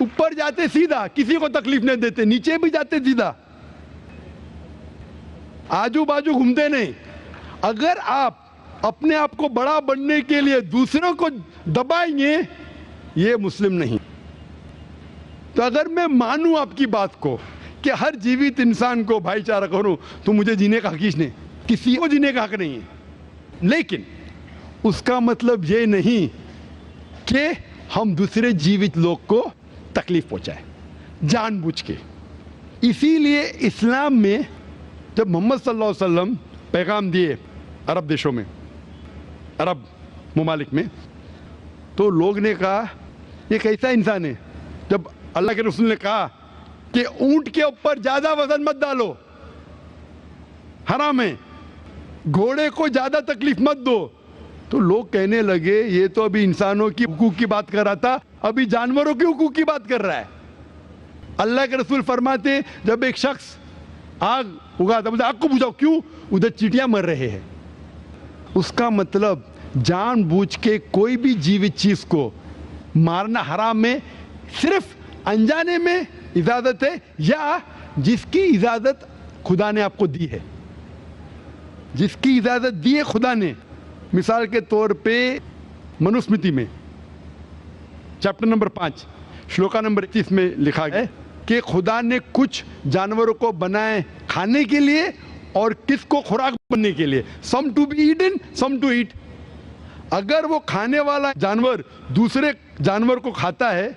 اوپر جاتے سیدھا, کسی کو تکلیف نہیں دیتے, نیچے بھی جاتے سیدھا, آجو باجو گھومتے نہیں. اگر آپ اپنے آپ کو بڑا بننے کے لیے دوسروں کو دبائیں گے, یہ مسلم نہیں. تو اگر میں مانوں آپ کی بات کو کہ ہر جیوت انسان کو بھائی چارہ کروں, تو مجھے جینے کا حق ہی نہیں, کسی کو جینے کا حق نہیں ہے. لیکن اس کا مطلب یہ نہیں کہ ہم دوسرے جیوت لوگ کو تکلیف پہنچائیں جان بوجھ کے. اسی لیے اسلام میں جب محمد صلی اللہ علیہ وسلم پیغام دیے عرب دیشوں میں, عرب ممالک میں, تو لوگ نے کہا یہ کیسا انسان ہے. جب اللہ کے رسول نے کہا کہ اونٹ کے اوپر زیادہ وزن مت ڈالو, حرام ہے, گھوڑے کو زیادہ تکلیف مت دو, تو لوگ کہنے لگے یہ تو ابھی انسانوں کی حقوق کی بات کر رہا تھا, ابھی جانوروں کے حقوق کی بات کر رہا ہے. اللہ کے رسول فرماتے جب ایک شخص آگ اگاتا, بولتے آگ کو بجھاؤ, کیوں؟ ادھر چیٹیاں مر رہے ہیں. اس کا مطلب جان بوجھ کے کوئی بھی جیوت چیز کو مارنا حرام ہے, صرف انجانے میں اجازت ہے, یا جس کی اجازت خدا نے آپ کو دی ہے, جس کی اجازت دی ہے خدا نے. مثال کے طور پہ منوسمرتی میں چیپٹر نمبر 5 شلوکا نمبر 31 میں لکھا گیا ہے کہ خدا نے کچھ جانوروں کو بنائے کھانے کے لیے اور کس کو خوراک بننے کے لیے. Some to be eaten, some to eat. اگر وہ کھانے والا جانور دوسرے جانور کو کھاتا ہے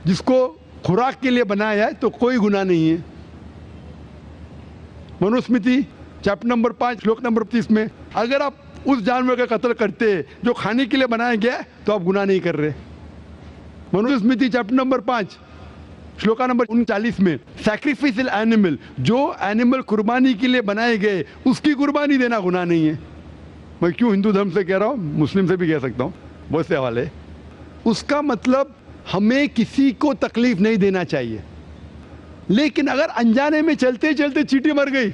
جس کو خوراک کے لیے بنایا ہے, تو کوئی گناہ نہیں ہے. منوسمرتی چیپٹر نمبر 5 شلوک نمبر 30 میں اگر آپ اس جانور کا قتل کرتے جو کھانے کے لیے بنایا گیا تو آپ گناہ نہیں کر رہے. منوسمرتی چیپٹر نمبر 5 شلوکا نمبر 39 میں سیکریفائسل اینیمل, جو اینیمل قربانی کے لیے بنائے گئے اس کی قربانی دینا گناہ نہیں ہے. میں کیوں ہندو دھرم سے کہہ رہا ہوں, مسلم سے بھی کہہ سکتا ہوں, بہت سے حوالے. اس کا مطلب ہمیں کسی کو تکلیف نہیں دینا چاہیے. لیکن اگر انجانے میں چلتے چلتے چیٹی مر گئی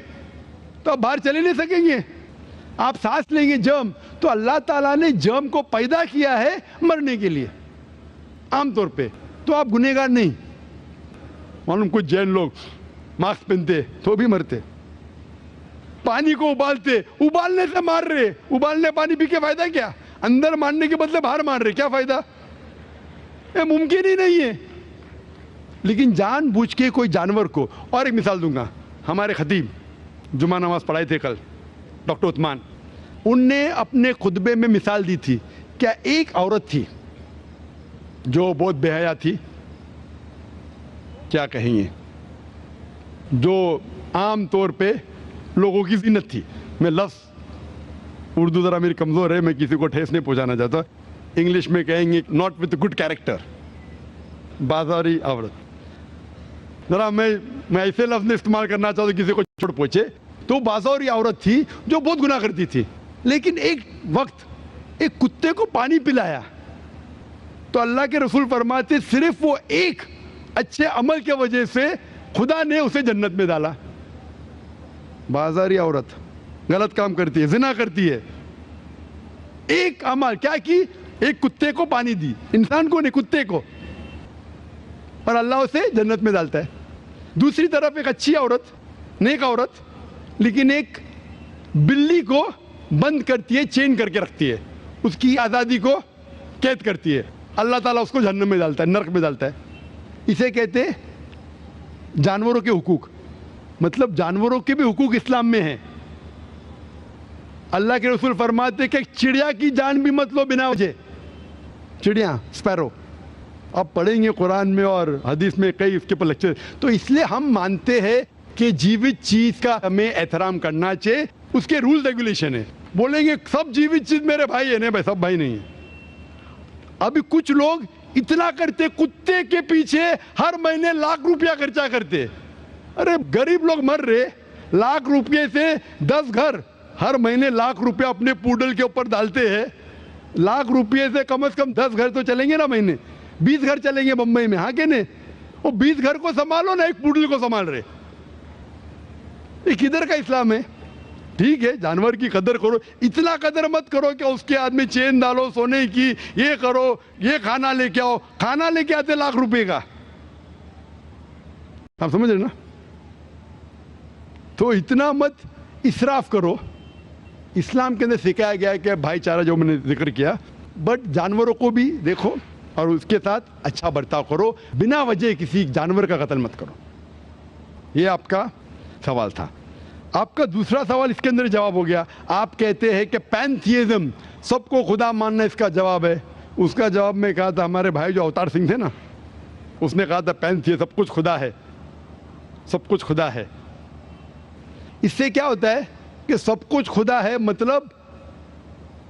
تو آپ باہر چلے نہیں سکیں گے, آپ سانس لیں گے جرم, تو اللہ تعالیٰ نے جرم کو پیدا کیا ہے مرنے کے لیے عام طور پہ, تو آپ گنہگار نہیں. معلوم کچھ جین لوگ ماسک پہنتے تو بھی مرتے, پانی کو ابالتے, ابالنے سے مار رہے, ابالنے پانی پی کے فائدہ کیا؟ اندر مارنے کے بدلے باہر مار رہے, کیا فائدہ؟ یہ ممکن ہی نہیں ہے. لیکن جان بوجھ کے کوئی جانور کو, اور ایک مثال دوں گا, ہمارے خطیب جمعہ نماز پڑھائے تھے کل ڈاکٹر عثمان, ان نے اپنے خطبے میں مثال دی تھی. کیا ایک عورت تھی جو بہت بے حیا تھی, کیا کہیں گے, جو عام طور پہ لوگوں کی زینت تھی. میں لفظ اردو ذرا میری کمزور ہے, میں کسی کو ٹھیس نہیں پہنچانا چاہتا, انگلش میں کہیں گے ناٹ وتھ گڈ کیریکٹر, بازاری عورت. ذرا میں ایسے لفظ نہیں استعمال کرنا چاہتا کسی کو چھوڑ پہنچے. تو بازاری عورت تھی جو بہت گناہ کرتی تھی, لیکن ایک وقت ایک کتے کو پانی پلایا تو اللہ کے رسول فرماتے صرف وہ ایک اچھے عمل کی وجہ سے خدا نے اسے جنت میں ڈالا. بازاری عورت غلط کام کرتی ہے, زنا کرتی ہے, ایک عمل کیا کی, ایک کتے کو پانی دی, انسان کو نہیں کتے کو, اور اللہ اسے جنت میں ڈالتا ہے. دوسری طرف ایک اچھی عورت, نیک عورت, لیکن ایک بلی کو بند کرتی ہے, چین کر کے رکھتی ہے, اس کی آزادی کو قید کرتی ہے, اللہ تعالیٰ اس کو جہنم میں ڈالتا ہے, نرک میں ڈالتا ہے. اسے کہتے جانوروں کے حقوق. مطلب جانوروں کے بھی حقوق اسلام میں ہیں. اللہ کے رسول فرماتے کہ چڑیا کی جان بھی مت لو بنا وجہ. چڑیا, اسپیرو, آپ پڑھیں گے قرآن میں اور حدیث میں کئی اس کے پر لیکچر. تو اس لیے ہم مانتے ہیں کہ جیوت چیز کا ہمیں احترام کرنا چاہیے, اس کے رول ریگولیشن ہے. بولیں گے سب جیوت چیز میرے بھائی ہے, نہیں بھائی, سب بھائی نہیں ہے. ابھی کچھ لوگ اتنا کرتے, کتے کے پیچھے ہر مہینے لاکھ روپیہ خرچہ کرتے. ارے غریب لوگ مر رہے, لاکھ روپے سے 10 گھر ہر مہینے لاکھ روپیہ اپنے پوڈل کے اوپر ڈالتے ہیں. لاکھ روپے سے کم از کم 10 گھر تو چلیں گے نا مہینے, 20 گھر چلیں گے بمبئی میں, ہاں کہ نہیں؟ وہ 20 گھر کو سنبھالو نا, ایک پوڈل کو سنبھال رہے. یہ کدھر کا اسلام ہے؟ ٹھیک ہے جانور کی قدر کرو, اتنا قدر مت کرو کہ اس کے ہاتھ میں چین ڈالو سونے کی, یہ کرو, یہ کھانا لے کے آؤ. کھانا لے کے آتے لاکھ روپے کا, آپ سمجھ رہے نا؟ تو اتنا مت اسراف کرو. اسلام کے اندر سکھایا گیا ہے کہ بھائی چارہ جو میں نے ذکر کیا, بٹ جانوروں کو بھی دیکھو اور اس کے ساتھ اچھا برتاؤ کرو, بنا وجہ کسی جانور کا قتل مت کرو. یہ آپ کا سوال تھا. آپ کا دوسرا سوال اس کے اندر جواب ہو گیا. آپ کہتے ہیں کہ پینتھیزم, سب کو خدا ماننا اس کا جواب ہے. اس کا جواب میں کہا تھا, ہمارے بھائی جو اوتار سنگھ تھے نا, اس نے کہا تھا پینتھیزم سب کچھ خدا ہے, سب کچھ خدا ہے. اس سے کیا ہوتا ہے کہ سب کچھ خدا ہے, مطلب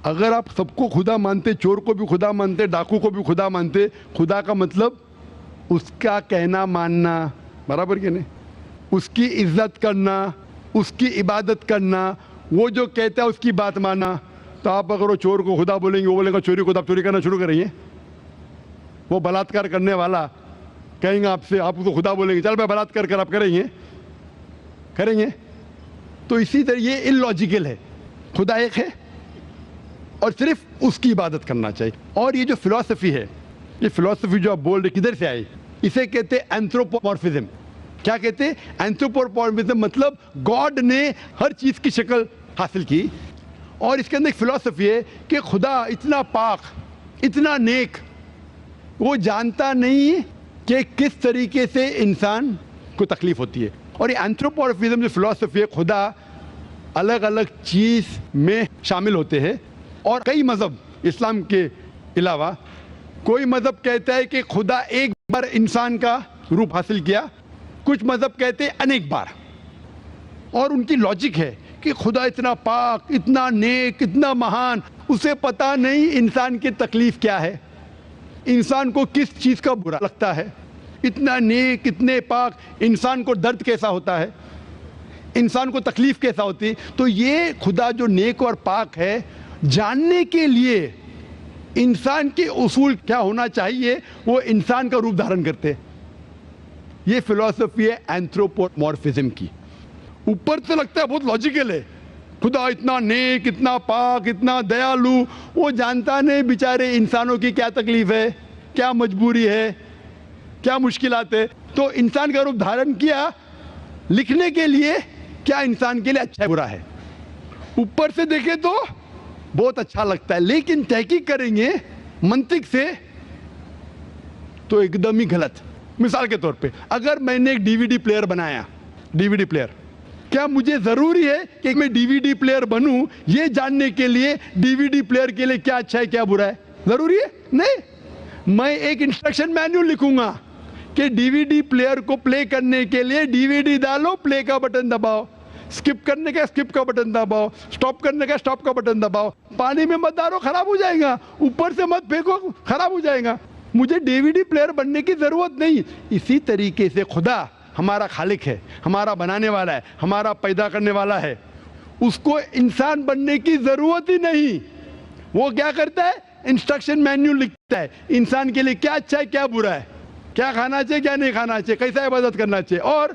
اگر آپ سب کو خدا مانتے, چور کو بھی خدا مانتے, ڈاکو کو بھی خدا مانتے, خدا کا مطلب اس کا کہنا ماننا, برابر کہ نہیں, اس کی عزت کرنا, اس کی عبادت کرنا, وہ جو کہتا ہے اس کی بات ماننا. تو آپ اگر وہ چور کو خدا بولیں گے, وہ بولے گا چوری کو, تو آپ چوری کرنا شروع کریں گے. وہ بلاತ್ಕಾರ کرنے والا کہیں گے آپ سے, آپ کو خدا بولیں گے, چل میں بلاತ್ಕಾರ کر, آپ کریں گے, کریں گے. تو اسی طرح یہ ان لاجیکل ہے. خدا ایک ہے اور صرف اس کی عبادت کرنا چاہیے. اور یہ جو فلسفی ہے, یہ فلسفی جو آپ بول رہے کدھر سے آئی, اسے کہتے ہیں اینتھروپومورفزم. کیا کہتے ہیں؟ اینتھروپومورفزم مطلب گاڈ نے ہر چیز کی شکل حاصل کی. اور اس کے اندر ایک فلسفی ہے کہ خدا اتنا پاک, اتنا نیک, وہ جانتا نہیں کہ کس طریقے سے انسان کو تکلیف ہوتی ہے. اور یہ اینتھروپومورفزم جو فلسفی ہے, خدا الگ الگ چیز میں شامل ہوتے ہیں. اور کئی مذہب اسلام کے علاوہ, کوئی مذہب کہتا ہے کہ خدا ایک بار انسان کا روپ حاصل کیا, کچھ مذہب کہتے ہیں انیک بار. اور ان کی لاجک ہے کہ خدا اتنا پاک, اتنا نیک, اتنا مہان, اسے پتہ نہیں انسان کی تکلیف کیا ہے, انسان کو کس چیز کا برا لگتا ہے. اتنا نیک, اتنے پاک, انسان کو درد کیسا ہوتا ہے, انسان کو تکلیف کیسا ہوتی ہے. تو یہ خدا جو نیک اور پاک ہے, جاننے کے لیے انسان کے اصول کیا ہونا چاہیے, وہ انسان کا روپ دھارن کرتے. یہ فلسفی ہے اینتھروپومورفزم کی. اوپر سے لگتا ہے بہت لاجیکل ہے, خدا اتنا نیک, اتنا پاک, اتنا دیالو, وہ جانتا نہیں بیچارے انسانوں کی کیا تکلیف ہے, کیا مجبوری ہے, کیا مشکلات ہے. تو انسان کا روپ دھارن کیا لکھنے کے لیے کیا انسان کے لیے اچھا ہے برا ہے. اوپر سے دیکھیں تو بہت اچھا لگتا ہے, لیکن تحقیق کریں گے منطق سے تو ایک دم ہی غلط. مثال کے طور پہ اگر میں نے ایک ڈی وی ڈی پلیئر بنایا, ڈی وی ڈی پلیئر, کیا مجھے ضروری ہے کہ میں ڈی وی ڈی پلیئر بنوں یہ جاننے کے لیے ڈی وی ڈی پلیئر کے لیے کیا اچھا ہے کیا برا ہے؟ ضروری ہے نہیں. میں ایک انسٹرکشن مینیول لکھوں گا کہ ڈی وی ڈی پلیئر کو پلے کرنے کے لیے ڈی وی ڈی ڈالو, پلے کا بٹن دباؤ, اسکپ کرنے کا اسکپ کا بٹن دباؤ, اسٹاپ کرنے کا اسٹاپ کا بٹن دباؤ. پانی میں مت ڈالو, خراب ہو جائے گا. اوپر سے مت پھینکو, خراب ہو جائے گا. مجھے ڈی وی ڈی پلیئر بننے کی ضرورت نہیں. اسی طریقے سے خدا ہمارا خالق ہے, ہمارا بنانے والا ہے, ہمارا پیدا کرنے والا ہے, اس کو انسان بننے کی ضرورت ہی نہیں. وہ کیا کرتا ہے؟ انسٹرکشن مینیول لکھتا ہے, انسان کے لیے کیا اچھا ہے کیا برا ہے, کیا کھانا چاہیے کیا نہیں کھانا چاہیے, کیسا عبادت کرنا چاہیے. اور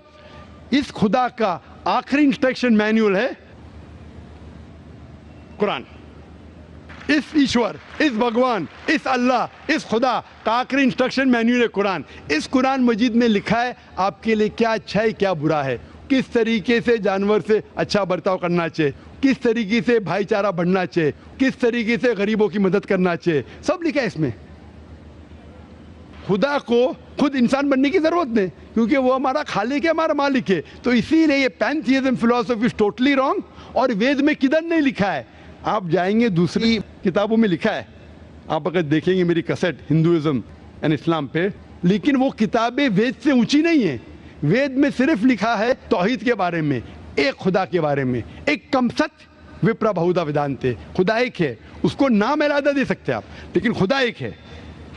اس خدا کا آخری انسٹرکشن مینیول ہے قرآن. اس ایشور, اس بھگوان, اس اللہ, اس خدا کا آخری انسٹرکشن مینیول ہے قرآن. اس قرآن مجید میں لکھا ہے آپ کے لیے کیا اچھا ہے کیا برا ہے, کس طریقے سے جانور سے اچھا برتاؤ کرنا چاہیے, کس طریقے سے بھائی چارہ بڑھنا چاہیے, کس طریقے سے غریبوں کی مدد کرنا چاہیے, سب لکھا ہے اس میں. خدا کو خود انسان بننے کی ضرورت نہیں, کیونکہ وہ ہمارا خالق ہے, ہمارا مالک ہے. تو اسی لیے یہ پینتھیزم فلسفی از ٹوٹلی رانگ. اور وید میں کدھر نہیں لکھا ہے, آپ جائیں گے دوسری کتابوں میں لکھا ہے, آپ اگر دیکھیں گے میری کیسٹ ہندوازم اینڈ اسلام پہ, لیکن وہ کتابیں وید سے اونچی نہیں ہیں. وید میں صرف لکھا ہے توحید کے بارے میں, ایک خدا کے بارے میں, ایک کم ست وپرا بہودا ویدانتے, خدا ایک ہے. اس کو نام علیحدہ دے سکتے آپ, لیکن خدا ایک ہے,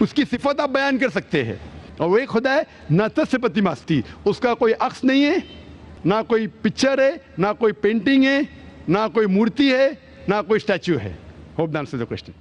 اس کی صفت آپ بیان کر سکتے ہیں. اور وہ ایک خدا ہے, نہ تسیہ پرتیماستی, اس کا کوئی عکس نہیں ہے, نہ کوئی پکچر ہے, نہ کوئی پینٹنگ ہے, نہ کوئی مورتی ہے, نہ کوئی اسٹیچو ہے. Hope the answer the question.